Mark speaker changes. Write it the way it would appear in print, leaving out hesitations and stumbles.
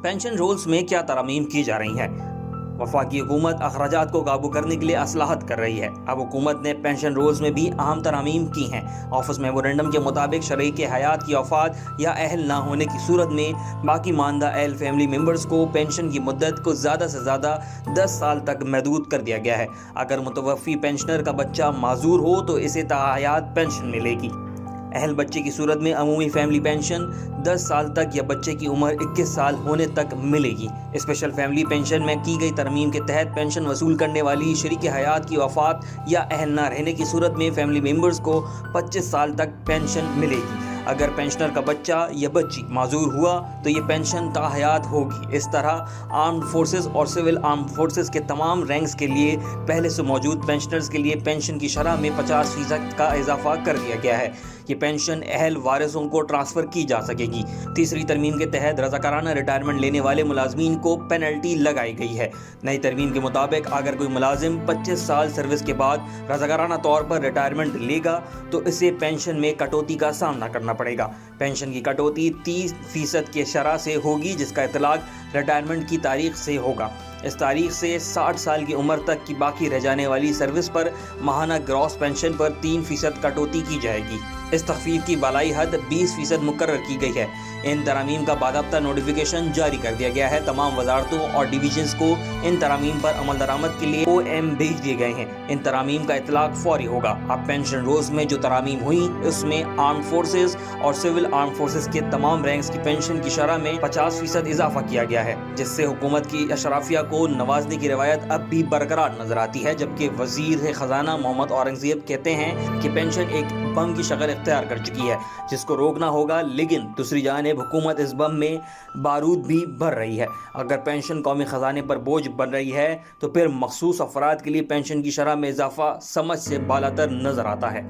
Speaker 1: Pension roles में क्या तरमीम की जा रही हैं? वफाकी हुकूमत अखराजात को काबू करने के लिए असलाहत कर रही है। अब हुकूमत ने पेंशन रोल्स में भी अहम तरमीम की हैं। ऑफिस मेमोरेंडम के मुताबिक शरीक हयात की वफात या अहल ना होने की सूरत में बाकी मानदा अहल फैमिली मेम्बर्स को पेंशन की मुद्दत को ज़्यादा से ज़्यादा 10 साल तक महदूद कर दिया गया है। अगर मुतवफ़ी पेंशनर का बच्चा माजूर हो तो इसे ताहयात पेंशन मिलेगी। अहल बच्चे की सूरत में अमूमी फैमिली पेंशन 10 साल तक या बच्चे की उम्र 21 साल होने तक मिलेगी। स्पेशल फैमिली पेंशन में की गई तरमीम के तहत पेंशन वसूल करने वाली शरीक हयात की वफात या अहल ना रहने की सूरत में फैमिली मेम्बर्स को 25 साल तक पेंशन मिलेगी। अगर पेंशनर का बच्चा या बच्ची माजूर हुआ तो ये पेंशन ताहयात होगी। इस तरह आर्म्ड फोर्सेस और सिविल आर्म्ड फोर्सेस के तमाम रैंक्स के लिए पहले से मौजूद पेंशनर्स के लिए पेंशन की शरह में 50% का इजाफा कर दिया गया है। ये पेंशन अहल वारिसों को ट्रांसफ़र की जा सकेगी। तीसरी तरमीम के तहत रज़ाकाराना रिटायरमेंट लेने वाले मुलाजमीन को पेनल्टी लगाई गई है। नई तरमीम के मुताबिक अगर कोई मुलाजिम 25 साल सर्विस के बाद रज़ाकाराना तौर पर रिटायरमेंट लेगा तो इसे पेंशन में कटौती का सामना करना पड़ेगा। पेंशन की कटौती 30% के शरह से होगी, जिसका इतलाक रिटायरमेंट की तारीख से होगा। इस तारीख से 60 साल की उम्र तक की बाकी रह जाने वाली सर्विस पर माहाना ग्रॉस पेंशन पर 3% कटौती की जाएगी। इस तखफीफ की बालाई हद 20% मुकर्रर की गई है। इन तरामीम का बाकायदा नोटिफिकेशन जारी कर दिया गया है। तमाम वजारतों और डिवीजन्स को इन तरामीम पर अमल दरामद के लिए OM भेज दिए गए हैं। इन तरामीम का इतलाक फौरी होगा। अब पेंशन रोल्स में जो तरामीम हुई उसमें आर्म फोर्सेस और सिविल आर्म फोर्सेस के तमाम रैंक्स की पेंशन की शरह में 50% इजाफा किया गया है, जिससे हुकूमत की अशराफिया को नवाजने की रवायत अब भी बरकरार नजर आती है। जबकि वजीर खजाना मोहम्मद औरंगजेब कहते हैं कि पेंशन एक बम की शक्ल इख्तियार कर चुकी है जिसको रोकना होगा, लेकिन दूसरी जानिब हुकूमत इस बम में बारूद भी भर रही है। अगर पेंशन कौमी खजाने पर बोझ बन रही है तो फिर मखसूस अफराद के लिए पेंशन की शरह में इजाफा समझ से बालातर नजर आता है।